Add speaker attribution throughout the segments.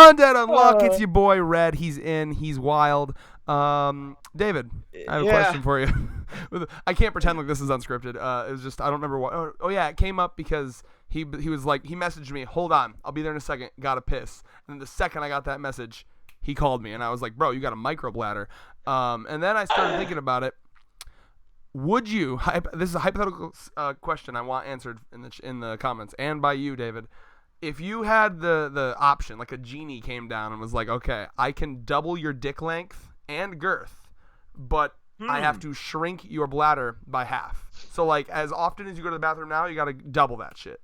Speaker 1: Undead Unluck, it's your boy Red. He's in. He's wild. David, I have a question for you. I can't pretend like this is unscripted. It was just, I don't remember what. Oh yeah, it came up because he was like, he messaged me, hold on, I'll be there in a second, gotta piss. And then the second I got that message, he called me, and I was like, bro, you got a microbladder. And then I started thinking about it. Would you, this is a hypothetical question I want answered in the comments, and by you, David. If you had the option, like a genie came down and was like, okay, I can double your dick length and girth, but I have to shrink your bladder by half. So, like, as often as you go to the bathroom now, you got to double that shit.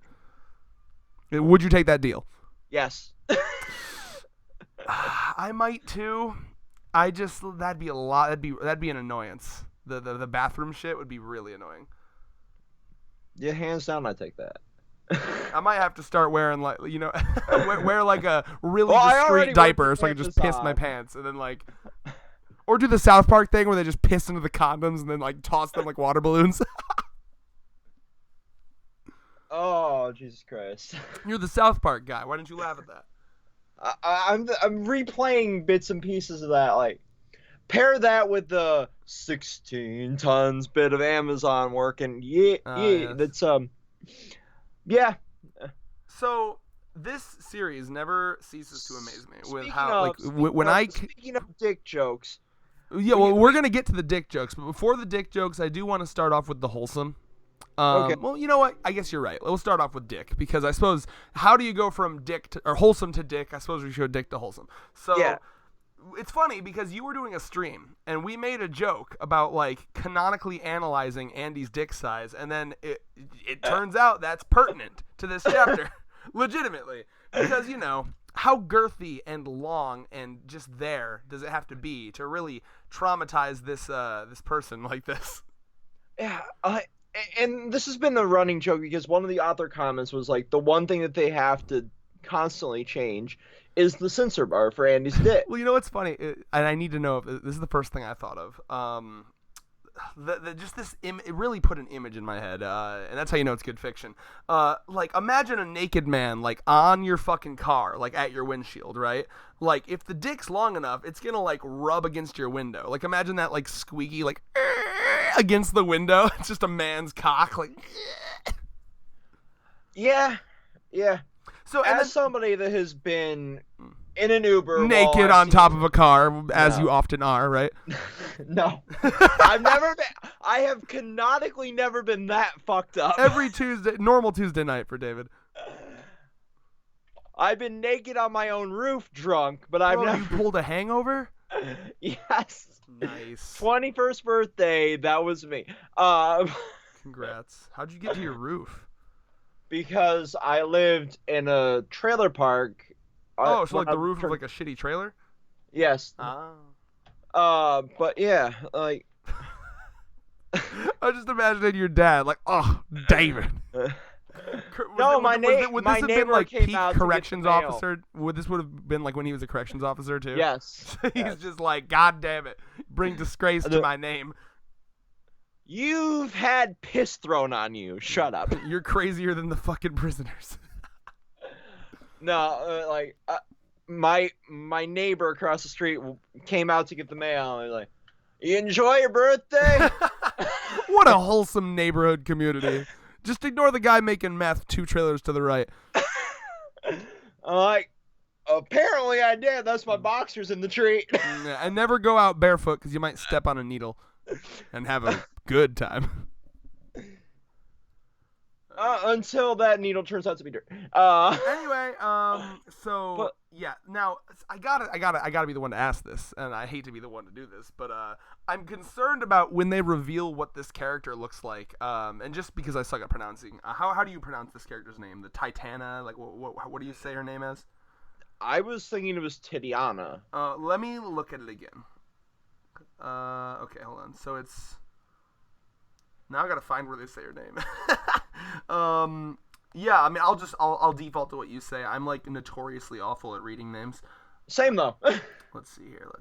Speaker 1: Would you take that deal?
Speaker 2: Yes.
Speaker 1: I might too. That'd be a lot. That'd be an annoyance. The bathroom shit would be really annoying.
Speaker 2: Yeah, hands down, I take that.
Speaker 1: I might have to start wearing, like, you know, wear like a really discreet diaper so I can just piss my pants, and then like, or do the South Park thing where they just piss into the condoms and then like toss them like water balloons.
Speaker 2: Oh, Jesus Christ!
Speaker 1: You're the South Park guy. Why didn't you laugh at that?
Speaker 2: I'm replaying bits and pieces of that. Like, pair that with the 16 tons bit of Amazon work, and yes. That's yeah.
Speaker 1: So this series never ceases to amaze me with
Speaker 2: speaking of dick jokes.
Speaker 1: Yeah, well, we're gonna get to the dick jokes, but before the dick jokes, I do want to start off with the wholesome.
Speaker 2: Okay.
Speaker 1: Well, you know what? I guess you're right. We'll start off with dick, because I suppose, how do you go from dick to, or wholesome to dick? I suppose we should dick to wholesome. So yeah. It's funny because you were doing a stream and we made a joke about like canonically analyzing Andy's dick size, and then it turns out that's pertinent to this chapter, legitimately, because, you know, how girthy and long and just there does it have to be to really traumatize this person like this?
Speaker 2: Yeah, and this has been a running joke because one of the author comments was like, the one thing that they have to constantly change is the censor bar for Andy's dick.
Speaker 1: Well, you know what's funny, and I need to know if this is the first thing I thought of. It really put an image in my head, and that's how you know it's good fiction. Like, imagine a naked man, like, on your fucking car, like, at your windshield, right? Like, if the dick's long enough, it's gonna, like, rub against your window. Like, imagine that, like, squeaky, like, against the window. It's just a man's cock, like.
Speaker 2: Yeah.
Speaker 1: So,
Speaker 2: as somebody that has been in an Uber
Speaker 1: naked on top of a car, as you often are, right?
Speaker 2: No. I have canonically never been that fucked up.
Speaker 1: Every normal Tuesday night for David.
Speaker 2: I've been naked on my own roof drunk, but I've never...
Speaker 1: You pulled a hangover?
Speaker 2: Yes.
Speaker 1: Nice.
Speaker 2: 21st birthday, that was me.
Speaker 1: Congrats. How'd you get to your roof?
Speaker 2: Because I lived in a trailer park.
Speaker 1: So like the roof of like a shitty trailer?
Speaker 2: Yes. But yeah, like.
Speaker 1: I just imagining your dad, like, oh, David. Would this have been like peak corrections officer? Would have been like when he was a corrections officer too?
Speaker 2: Yes.
Speaker 1: He's just like, God damn it, bring disgrace to my name.
Speaker 2: You've had piss thrown on you. Shut up.
Speaker 1: You're crazier than the fucking prisoners.
Speaker 2: No, my neighbor across the street came out to get the mail, and like, you enjoy your birthday?
Speaker 1: What a wholesome neighborhood community. Just ignore the guy making meth 2 trailers to the right.
Speaker 2: Like, apparently I did. That's my boxers in the tree.
Speaker 1: And never go out barefoot because you might step on a needle and have a good time.
Speaker 2: Until that needle turns out to be dirt.
Speaker 1: Anyway, yeah. Now I gotta be the one to ask this, and I hate to be the one to do this, but I'm concerned about when they reveal what this character looks like. And just because I suck at pronouncing, how do you pronounce this character's name? The Titana? Like, what do you say her name as?
Speaker 2: I was thinking it was Titiana.
Speaker 1: Let me look at it again. Okay, hold on. So it's. Now I gotta find where they say her name. Yeah, I mean, I'll default to what you say. I'm like notoriously awful at reading names.
Speaker 2: Same though.
Speaker 1: Let's see here.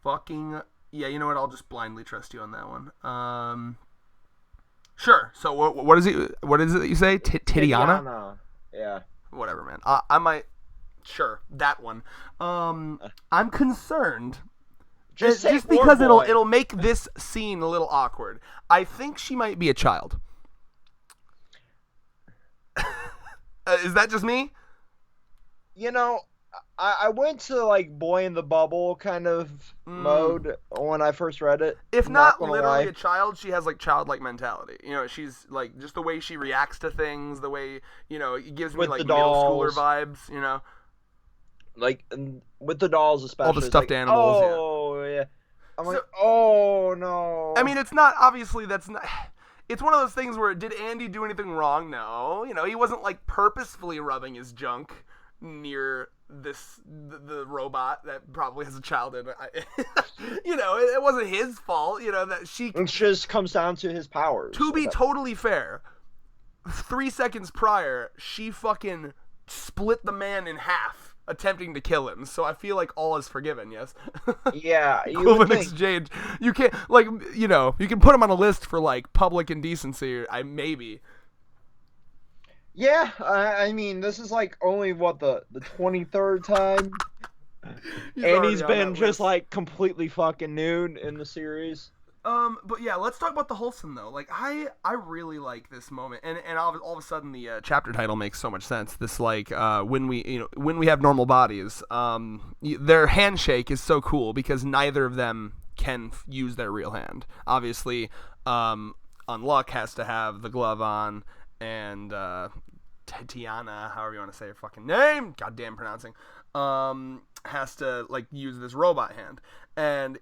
Speaker 1: Fucking yeah, you know what? I'll just blindly trust you on that one. Sure. So what is it? What is it that you say? Titiana?
Speaker 2: Yeah.
Speaker 1: Whatever, man. I might Sure, that one. I'm concerned.
Speaker 2: Just
Speaker 1: because it'll make this scene a little awkward. I think she might be a child. Is that just me?
Speaker 2: You know, I went to like boy in the bubble kind of mode when I first read it.
Speaker 1: If not literally a child, she has like childlike mentality. You know, she's like just the way she reacts to things, the way, you know, it gives me like middle schooler vibes, you know.
Speaker 2: Like with the dolls especially.
Speaker 1: All the stuffed animals.
Speaker 2: Oh yeah. I'm like, oh no.
Speaker 1: I mean, it's not obviously that's not. It's one of those things where did Andy do anything wrong? No, you know, he wasn't like purposefully rubbing his junk near the robot that probably has a child in it. You know, it wasn't his fault. You know that she.
Speaker 2: It just comes down to his powers.
Speaker 1: To be totally fair, 3 seconds prior, she fucking split the man in half, attempting to kill him. So I feel like all is forgiven. Yes.
Speaker 2: Yeah.
Speaker 1: Equivalent exchange. You can't like you know you can put him on a list for like public indecency. Maybe.
Speaker 2: Yeah, I mean, this is like only what the 23rd time, and he's been just like completely fucking nude in the series.
Speaker 1: But yeah, let's talk about the wholesome though. Like I really like this moment, and all of a sudden the chapter title makes so much sense. This like when we have normal bodies, their handshake is so cool because neither of them can use their real hand. Obviously, Unluck has to have the glove on, and Tatiana, however you want to say her fucking name, goddamn pronouncing, has to like use this robot hand, and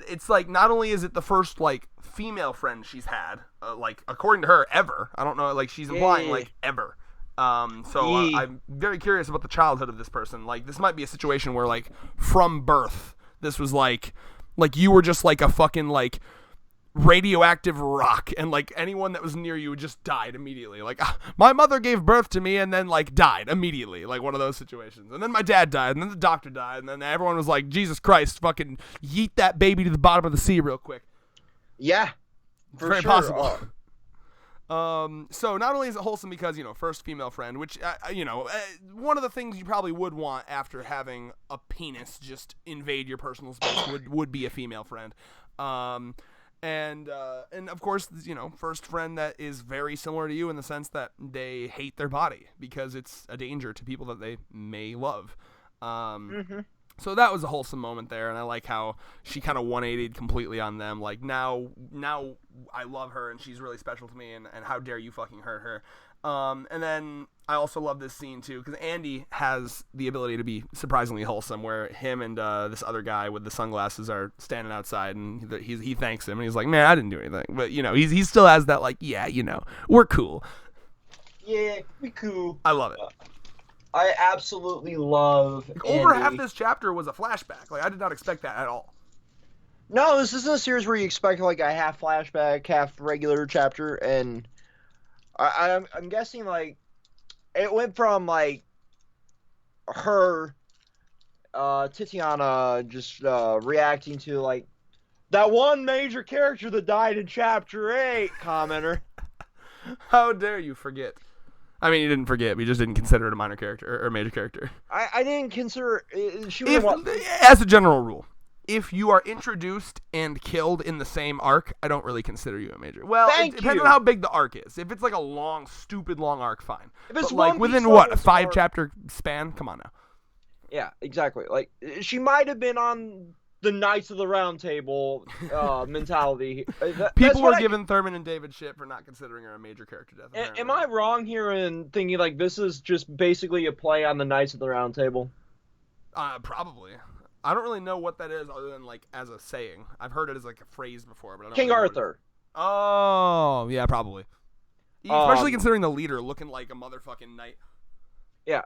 Speaker 1: it's like not only is it the first like female friend she's had, like according to her ever. I don't know, like she's implying like ever. I'm very curious about the childhood of this person. Like this might be a situation where like from birth, this was like you were just like a fucking like radioactive rock, and like anyone that was near you just died immediately. Like my mother gave birth to me and then like died immediately, like one of those situations. And then my dad died, and then the doctor died, and then everyone was like, Jesus Christ, fucking yeet that baby to the bottom of the sea real quick.
Speaker 2: Yeah,
Speaker 1: for very sure. Possible. So not only is it wholesome because, you know, first female friend, which, you know, one of the things you probably would want after having a penis just invade your personal space would be a female friend. And of course, you know, first friend that is very similar to you in the sense that they hate their body because it's a danger to people that they may love. So that was a wholesome moment there, and I like how she kind of 180'd completely on them. Like, now I love her, and she's really special to me, and how dare you fucking hurt her. And then I also love this scene, too, because Andy has the ability to be surprisingly wholesome, where him and this other guy with the sunglasses are standing outside, and he thanks him, and he's like, man, I didn't do anything. But, you know, he still has that, like, yeah, you know, we're cool.
Speaker 2: Yeah, we cool.
Speaker 1: I love it.
Speaker 2: I absolutely love
Speaker 1: over
Speaker 2: Andy.
Speaker 1: Half this chapter was a flashback. Like, I did not expect that at all.
Speaker 2: No, this isn't a series where you expect, like, a half flashback, half regular chapter, and I'm guessing, like, it went from, like, her, Tatiana just reacting to, like, that one major character that died in Chapter 8, commenter.
Speaker 1: How dare you forget? I mean, you didn't forget. We just didn't consider it a minor character or a major character.
Speaker 2: I didn't consider... She was
Speaker 1: as a general rule, if you are introduced and killed in the same arc, I don't really consider you a major. Well, it depends on how big the arc is. If it's like a long, stupid long arc, fine. If it's like within what, a 5-chapter span? Come on now.
Speaker 2: Yeah, exactly. Like, she might have been on the Knights of the Round Table mentality.
Speaker 1: People were giving Thurman and David shit for not considering her a major character death.
Speaker 2: Am I wrong here in thinking like this is just basically a play on the Knights of the Round Table?
Speaker 1: Probably. I don't really know what that is other than like as a saying. I've heard it as like a phrase before, but I don't
Speaker 2: King
Speaker 1: really
Speaker 2: Arthur.
Speaker 1: Oh, yeah, probably. Especially considering the leader looking like a motherfucking knight.
Speaker 2: Yeah,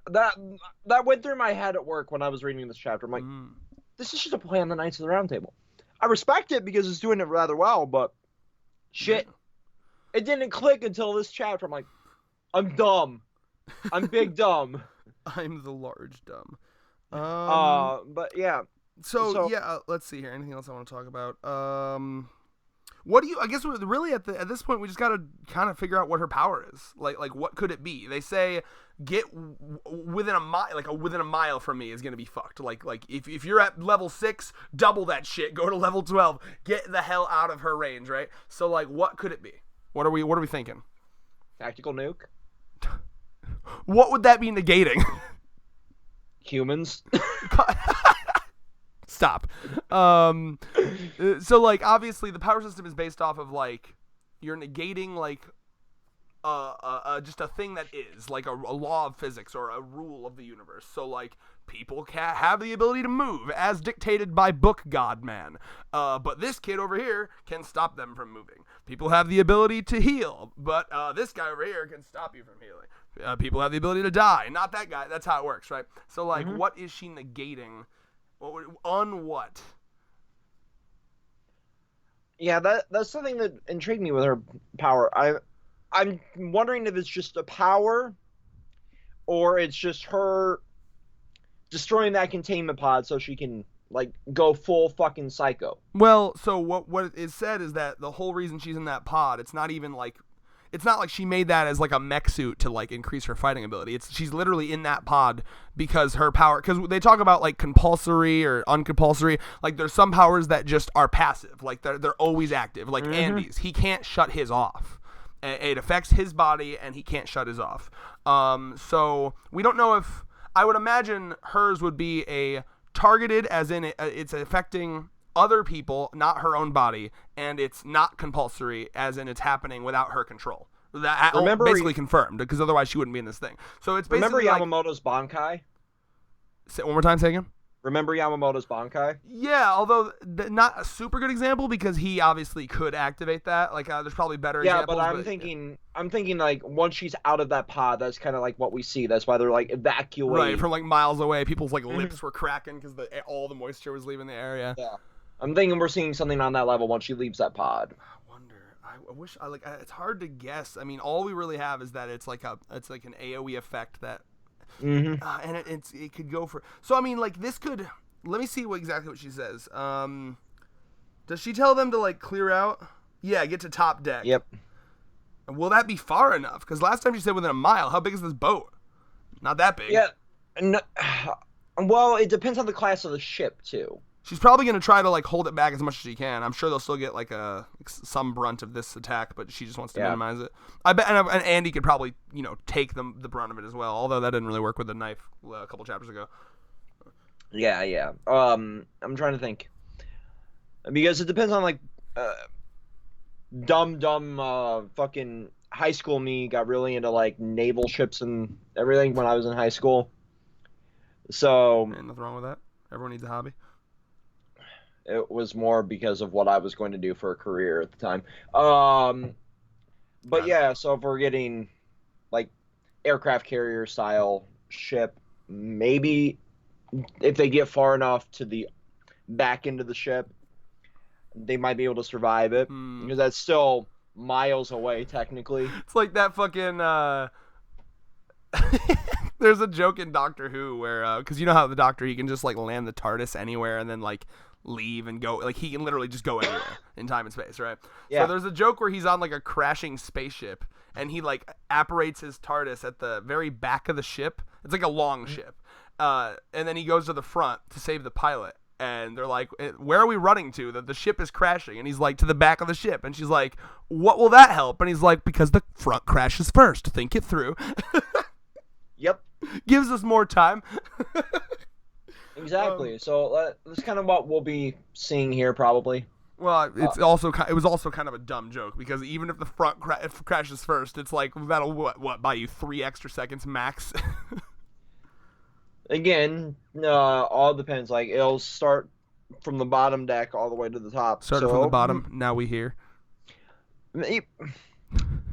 Speaker 2: that went through my head at work when I was reading this chapter. I'm like, this is just a play on the Knights of the Round Table. I respect it because it's doing it rather well, but shit, it didn't click until this chapter. I'm like, I'm dumb. I'm big dumb.
Speaker 1: I'm the large dumb.
Speaker 2: But yeah.
Speaker 1: So yeah, let's see here. Anything else I want to talk about? What do you? I guess really at this point we just got to kind of figure out what her power is. Like what could it be? They say get within a mile, within a mile from me is gonna be fucked. Like if you're at level 6, double that shit. Go to level 12. Get the hell out of her range, right? So like, what could it be? What are we thinking?
Speaker 2: Tactical nuke.
Speaker 1: What would that be negating?
Speaker 2: Humans.
Speaker 1: Stop. So like obviously the power system is based off of like you're negating like just a thing that is like a law of physics or a rule of the universe. So like people can have the ability to move as dictated by Book God Man. But this kid over here can stop them from moving. People have the ability to heal, but this guy over here can stop you from healing. People have the ability to die, not that guy. That's how it works, right? So like, what is she negating? On what?
Speaker 2: Yeah, that's something that intrigued me with her power. I'm wondering if it's just a power, or it's just her destroying that containment pod so she can like go full fucking psycho.
Speaker 1: Well, so what is said is that the whole reason she's in that pod, it's not like she made that as like a mech suit to like increase her fighting ability. She's literally in that pod because her power, because they talk about like compulsory or uncompulsory. Like there's some powers that just are passive, like they're always active. Like Andy's, he can't shut his off. It affects his body and he can't shut his off. So we don't know if, I would imagine hers would be a targeted, as in it's affecting other people, not her own body, and it's not compulsory, as in it's happening without her control. That basically confirmed, because otherwise she wouldn't be in this thing. So it's basically
Speaker 2: remember Yamamoto's Bankai?
Speaker 1: Say one more time, say again.
Speaker 2: Remember Yamamoto's Bankai?
Speaker 1: Yeah, although not a super good example because he obviously could activate that. Like there's probably better examples.
Speaker 2: Yeah, but I'm thinking like once she's out of that pod, that's kind of like what we see. That's why they're like evacuating.
Speaker 1: Right, from like miles away, people's like lips were cracking because all the moisture was leaving the area.
Speaker 2: Yeah. I'm thinking we're seeing something on that level once she leaves that pod.
Speaker 1: I wonder. I wish. It's hard to guess. I mean, all we really have is that it's like an AOE effect that, and it could go for. So I mean, like this could. Let me see exactly what she says. Does she tell them to like clear out? Yeah, get to top deck.
Speaker 2: Yep.
Speaker 1: Will that be far enough? Because last time she said within a mile. How big is this boat? Not that big.
Speaker 2: Yeah. No, well, it depends on the class of the ship too.
Speaker 1: She's probably going to try to like hold it back as much as she can. I'm sure they'll still get like some brunt of this attack, but she just wants to minimize it. I bet, and Andy could probably take the brunt of it as well. Although that didn't really work with the knife a couple chapters ago.
Speaker 2: Yeah. I'm trying to think because it depends on like dumb fucking high school me got really into like naval ships and everything when I was in high school. So
Speaker 1: and nothing wrong with that. Everyone needs a hobby.
Speaker 2: It was more because of what I was going to do for a career at the time. But yeah, so if we're getting like aircraft carrier style ship, maybe if they get far enough to the back end of the ship, they might be able to survive it because that's still miles away technically.
Speaker 1: It's like that fucking there's a joke in Doctor Who where because you know how the Doctor, he can just like land the TARDIS anywhere and then like leave and go, like he can literally just go anywhere in time and space, right? Yeah. So there's a joke where he's on like a crashing spaceship and he like apparates his TARDIS at the very back of the ship. It's like a long ship. And then he goes to the front to save the pilot. And they're like, where are we running to? The ship is crashing. And he's like, to the back of the ship. And she's like, what will that help? And he's like, because the front crashes first. Think it through.
Speaker 2: Yep.
Speaker 1: Gives us more time.
Speaker 2: Exactly. So that's kind of what we'll be seeing here, probably.
Speaker 1: Well, it was also kind of a dumb joke because even if the front crashes first, it's like that'll buy you 3 extra seconds max.
Speaker 2: Again, all depends. Like it'll start from the bottom deck all the way to the top.
Speaker 1: Started from the bottom. Now we here.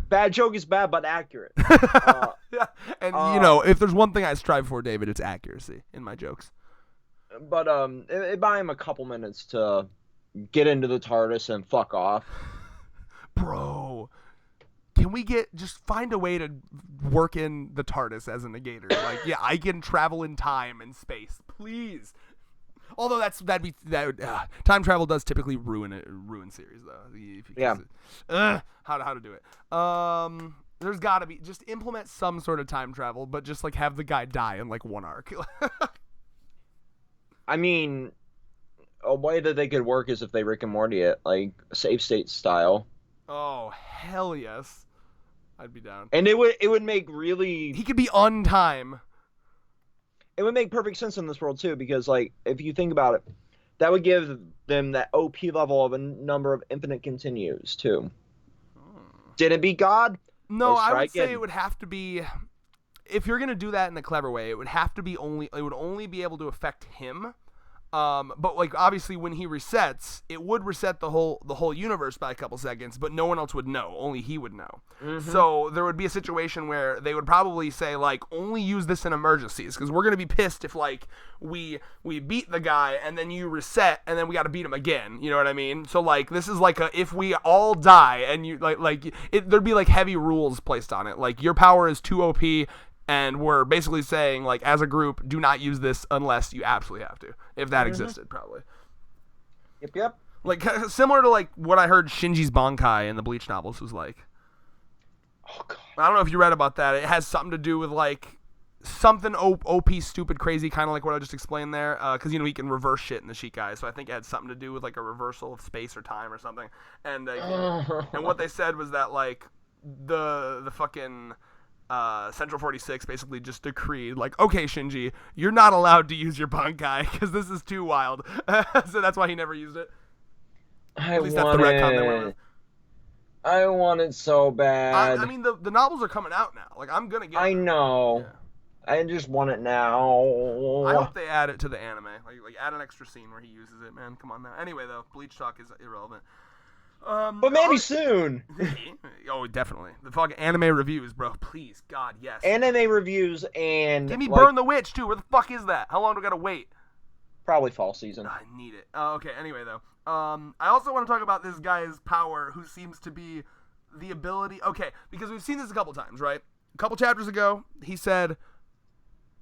Speaker 2: Bad joke is bad, but accurate.
Speaker 1: Yeah, and if there's one thing I strive for, David, it's accuracy in my jokes.
Speaker 2: But it buy him a couple minutes to get into the TARDIS and fuck off.
Speaker 1: Bro, can we just find a way to work in the TARDIS as a negator? Like, yeah, I can travel in time and space, please. Although time travel does typically ruin series though.
Speaker 2: Yeah.
Speaker 1: How to do it? There's got to be just implement some sort of time travel, but just like have the guy die in like one arc.
Speaker 2: I mean, a way that they could work is if they Rick and Morty it, like save state style.
Speaker 1: Oh hell yes, I'd be down.
Speaker 2: And it would make really.
Speaker 1: He could be on time.
Speaker 2: It would make perfect sense in this world too, because like if you think about it, that would give them that OP level of a number of infinite continues too. Did it beat God?
Speaker 1: No, I would say it would have to be, if you're gonna do that in a clever way, it would have to be it would only be able to affect him. But like obviously when he resets, it would reset the whole universe by a couple seconds, but no one else would know. Only he would know. Mm-hmm. So there would be a situation where they would probably say like only use this in emergencies, because we're gonna be pissed if like we beat the guy and then you reset and then we got to beat him again. You know what I mean? So like this is like if we all die and you there'd be like heavy rules placed on it. Like your power is too OP. And we're basically saying, like, as a group, do not use this unless you absolutely have to. If that existed, probably.
Speaker 2: Yep.
Speaker 1: Like, similar to, like, what I heard Shinji's Bankai in the Bleach novels was like.
Speaker 2: Oh, God.
Speaker 1: I don't know if you read about that. It has something to do with, like, something OP, stupid, crazy, kind of like what I just explained there. Because, he can reverse shit in the Shikai. So I think it had something to do with, like, a reversal of space or time or something. And, and what they said was that, like, the fucking... Central 46 basically just decreed, like, okay, Shinji, you're not allowed to use your Bankai because this is too wild. So that's why he never used it.
Speaker 2: At least that's the retcon they went with. I want it so bad.
Speaker 1: I mean, the novels are coming out now. Like, I'm gonna get
Speaker 2: I know. Yeah. I just want it now.
Speaker 1: I hope they add it to the anime. Like add an extra scene where he uses it, man. Come on now. Anyway, though, Bleach talk is irrelevant.
Speaker 2: But maybe soon.
Speaker 1: Oh, definitely. The fucking anime reviews, bro. Please, God, yes.
Speaker 2: Anime reviews and...
Speaker 1: Give me Burn the Witch, too. Where the fuck is that? How long do I gotta wait?
Speaker 2: Probably fall season.
Speaker 1: I need it. Okay, anyway, though. I also want to talk about this guy's power, who seems to be the ability... Okay, because we've seen this a couple times, right? A couple chapters ago, he said...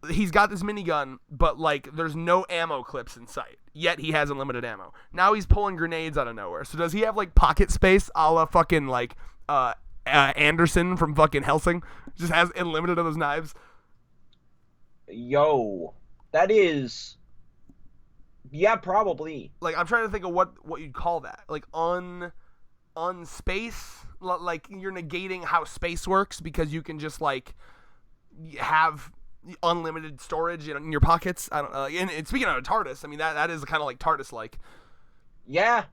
Speaker 1: He's got this minigun, but, like, there's no ammo clips in sight. Yet he has unlimited ammo. Now he's pulling grenades out of nowhere. So does he have, like, pocket space a la fucking, like, Anderson from fucking Helsing? Just has unlimited of those knives?
Speaker 2: Yo. That is... Yeah, probably.
Speaker 1: Like, I'm trying to think of what you'd call that. Like, space? Like, you're negating how space works because you can just, like, have... unlimited storage in your pockets. I don't know. And speaking of TARDIS, I mean that is kind of like TARDIS like.
Speaker 2: Yeah.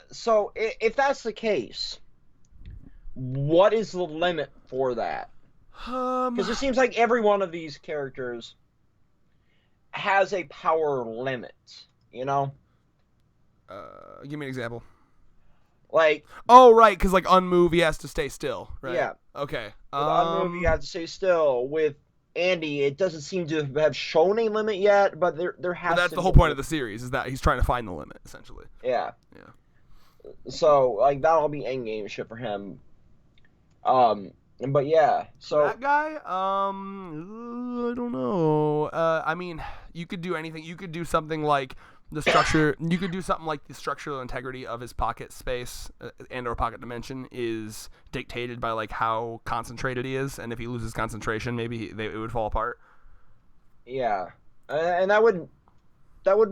Speaker 2: So if that's the case, what is the limit for that? Because it seems like every one of these characters has a power limit. You know.
Speaker 1: Give me an example.
Speaker 2: Like.
Speaker 1: Oh right, because like unmove he has to stay still. Right. Yeah. Okay.
Speaker 2: With unmove you have to stay still. With Andy, it doesn't seem to have shown a limit yet, but there has.
Speaker 1: But that's the whole point of the series, is that he's trying to find the limit, essentially.
Speaker 2: Yeah. So like that'll be endgame shit for him. But yeah, so
Speaker 1: that guy, I don't know. I mean, you could do anything. You could do something like the structure. You could do something like the structural integrity of his pocket space and/or pocket dimension is dictated by like how concentrated he is, and if he loses concentration, maybe it would fall apart.
Speaker 2: Yeah, and that would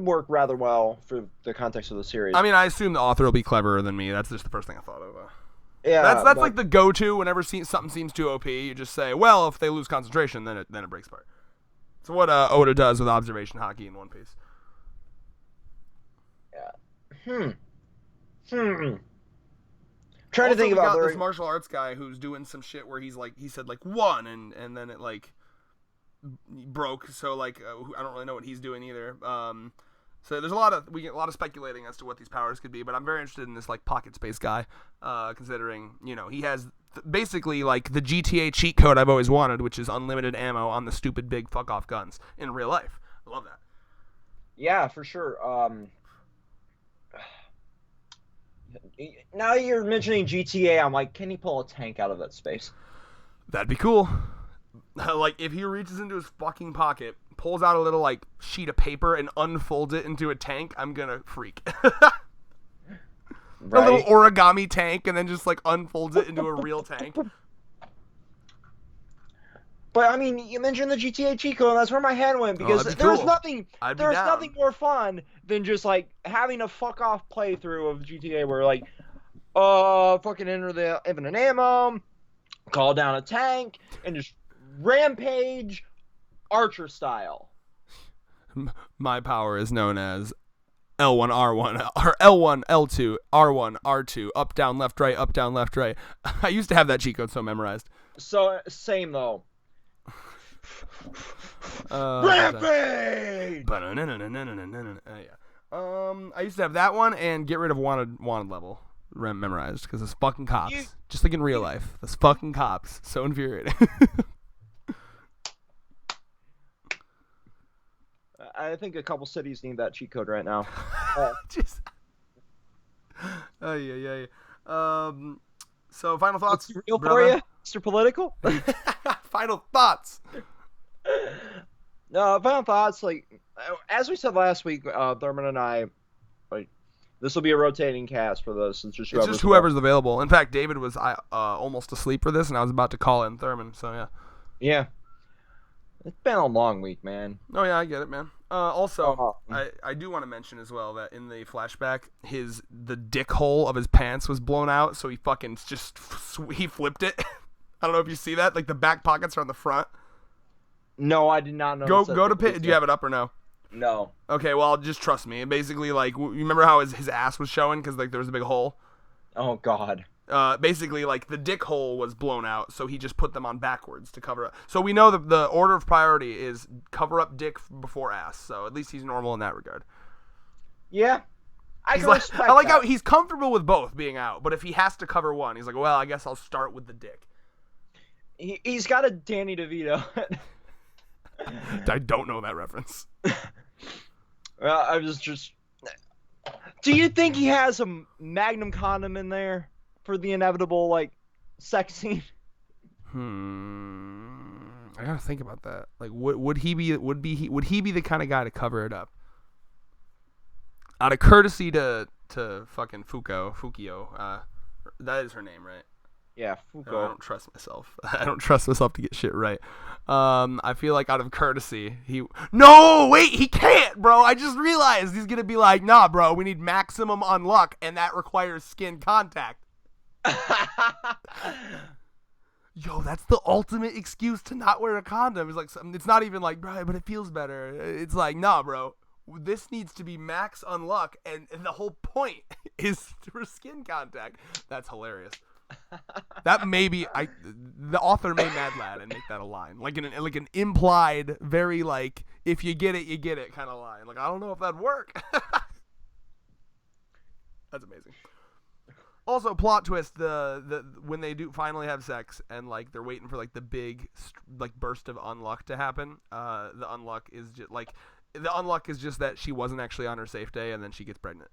Speaker 2: work rather well for the context of the series.
Speaker 1: I mean, I assume the author will be cleverer than me. That's just the first thing I thought of.
Speaker 2: Yeah,
Speaker 1: that's like the go-to whenever something seems too OP. You just say, well, if they lose concentration, then it breaks apart. It's what Oda does with observation hockey in One Piece.
Speaker 2: Yeah. Trying to think about
Speaker 1: this martial arts guy who's doing some shit where he's like, he said like one, and then it like broke. So like I don't really know what he's doing either. So there's we get a lot of speculating as to what these powers could be, but I'm very interested in this like pocket space guy, considering he has basically like the GTA cheat code I've always wanted, which is unlimited ammo on the stupid big fuck off guns in real life. I love that.
Speaker 2: Yeah, for sure. Now you're mentioning GTA, I'm like, can he pull a tank out of that space?
Speaker 1: That'd be cool. Like if he reaches into his fucking pocket, pulls out a little like sheet of paper and unfolds it into a tank, I'm gonna freak. Right? A little origami tank, and then just like unfolds it into a real tank.
Speaker 2: But I mean, you mentioned the GTA cheat code, and that's where my head went, because there's nothing more fun than just like having a fuck off playthrough of GTA where like, fucking enter the infinite ammo, call down a tank, and just rampage Archer style.
Speaker 1: My power is known as L1 R1 or L1 L2 R1 R2 up down left right up down left right. I used to have that cheat code so memorized.
Speaker 2: So same though. Rampage.
Speaker 1: I used to have that one and get rid of wanted level memorized because it's fucking cops. Just like in real life, those fucking cops, so infuriating.
Speaker 2: I think a couple cities need that cheat code right now.
Speaker 1: So final thoughts.
Speaker 2: What's real for you, Mr. Political?
Speaker 1: Final thoughts.
Speaker 2: No, final thoughts. Like as we said last week, Thurman and I, like this will be a rotating cast for this. It's just
Speaker 1: whoever's available. In fact, David was almost asleep for this, and I was about to call in Thurman. So yeah.
Speaker 2: Yeah. It's been a long week, man.
Speaker 1: Oh yeah, I get it, man. Also, I do want to mention as well that in the flashback, the dick hole of his pants was blown out, so he fucking he flipped it. I don't know if you see that. Like the back pockets are on the front.
Speaker 2: No, I did not know.
Speaker 1: Go to pit. Do you have it up or no?
Speaker 2: No.
Speaker 1: Okay, well, just trust me. Basically, like, you remember how his ass was showing because like there was a big hole.
Speaker 2: Oh God.
Speaker 1: Basically, like the dick hole was blown out, so he just put them on backwards to cover up. So we know that the order of priority is cover up dick before ass. So at least he's normal in that regard.
Speaker 2: Yeah, I
Speaker 1: like how he's comfortable with both being out, but if he has to cover one, he's like, well, I guess I'll start with the dick.
Speaker 2: He's got a Danny DeVito.
Speaker 1: I don't know that reference.
Speaker 2: Well, I was just. Do you think he has a Magnum condom in there for the inevitable like sex scene?
Speaker 1: I gotta think about that. Like, would he be the kind of guy to cover it up? Out of courtesy to fucking Fukio, that is her name, right?
Speaker 2: Yeah, Fuko.
Speaker 1: No, I don't trust myself. I don't trust myself to get shit right. I feel like out of courtesy, he can't, bro. I just realized he's gonna be like, nah, bro, we need maximum unluck, and that requires skin contact. Yo, that's the ultimate excuse to not wear a condom. It's like, it's not even like, bro, but it feels better. It's like, nah, bro. This needs to be max unluck, and the whole point is for skin contact. That's hilarious. That may be the author may mad lad and make that a line, like an implied, very like if you get it kind of line. Like I don't know if that'd work. That's amazing. Also, plot twist: the when they do finally have sex and like they're waiting for like the big like burst of unluck to happen. The unluck is just that she wasn't actually on her safe day and then she gets pregnant.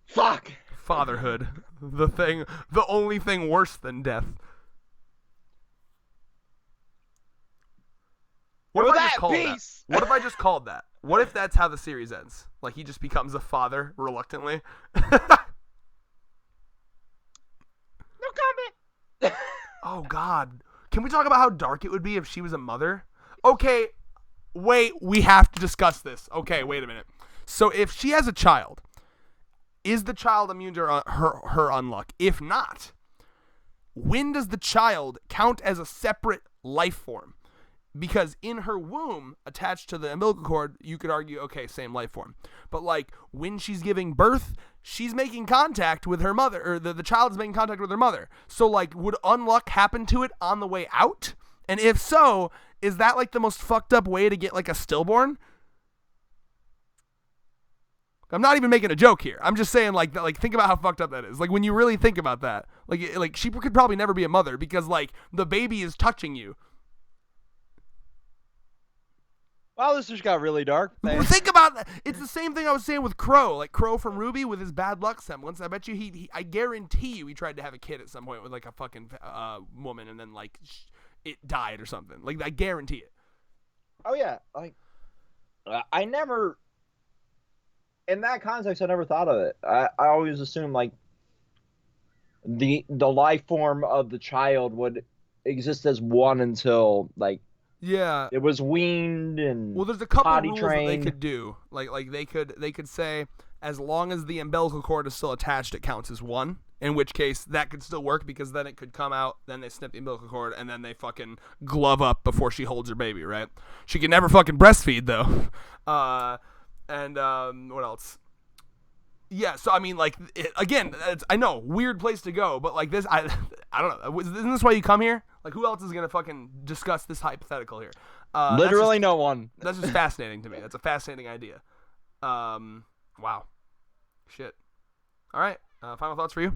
Speaker 2: Fuck.
Speaker 1: Fatherhood, the only thing worse than death. What if I just called that? What if that's how the series ends? Like he just becomes a father reluctantly.
Speaker 2: No comment.
Speaker 1: Oh God, can we talk about how dark it would be if she was a mother? Okay, wait, we have to discuss this. Okay, wait a minute. So if she has a child. Is the child immune to her unluck? If not, when does the child count as a separate life form? Because in her womb, attached to the umbilical cord, you could argue, okay, same life form. But like when she's giving birth, she's making contact with her mother, or the child is making contact with her mother. So like, would unluck happen to it on the way out? And if so, is that like the most fucked up way to get like a stillborn? I'm not even making a joke here. I'm just saying, like think about how fucked up that is. Like, when you really think about that, like she could probably never be a mother because, like, the baby is touching you.
Speaker 2: Wow, this just got really dark.
Speaker 1: Think about that. It's the same thing I was saying with Crow. Like, Crow from RWBY with his bad luck semblance. I bet you I guarantee you he tried to have a kid at some point with, like, a fucking woman and then, like, it died or something. Like, I guarantee it.
Speaker 2: Oh yeah, like I never, in that context, I never thought of it. I always assumed like the life form of the child would exist as one until like
Speaker 1: Yeah.
Speaker 2: it was weaned and
Speaker 1: Well, there's a couple
Speaker 2: potty
Speaker 1: rules that they
Speaker 2: trained.
Speaker 1: could do. Like they could say as long as the umbilical cord is still attached, it counts as one. In which case, that could still work because then it could come out, then they snip the umbilical cord, and then they fucking glove up before she holds her baby, right? She can never fucking breastfeed, though. What else? Yeah, so I mean, like, again, I know, weird place to go, but like this, I don't know. Isn't this why you come here? Like, who else is gonna fucking discuss this hypothetical here?
Speaker 2: Literally no one.
Speaker 1: That's just fascinating to me. That's a fascinating idea. Wow. Shit. All right. Final thoughts for you?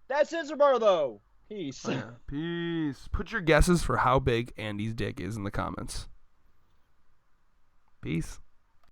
Speaker 2: That's Isabel, though. Peace.
Speaker 1: Oh, yeah. Peace. Put your guesses for how big Andy's dick is in the comments. Peace.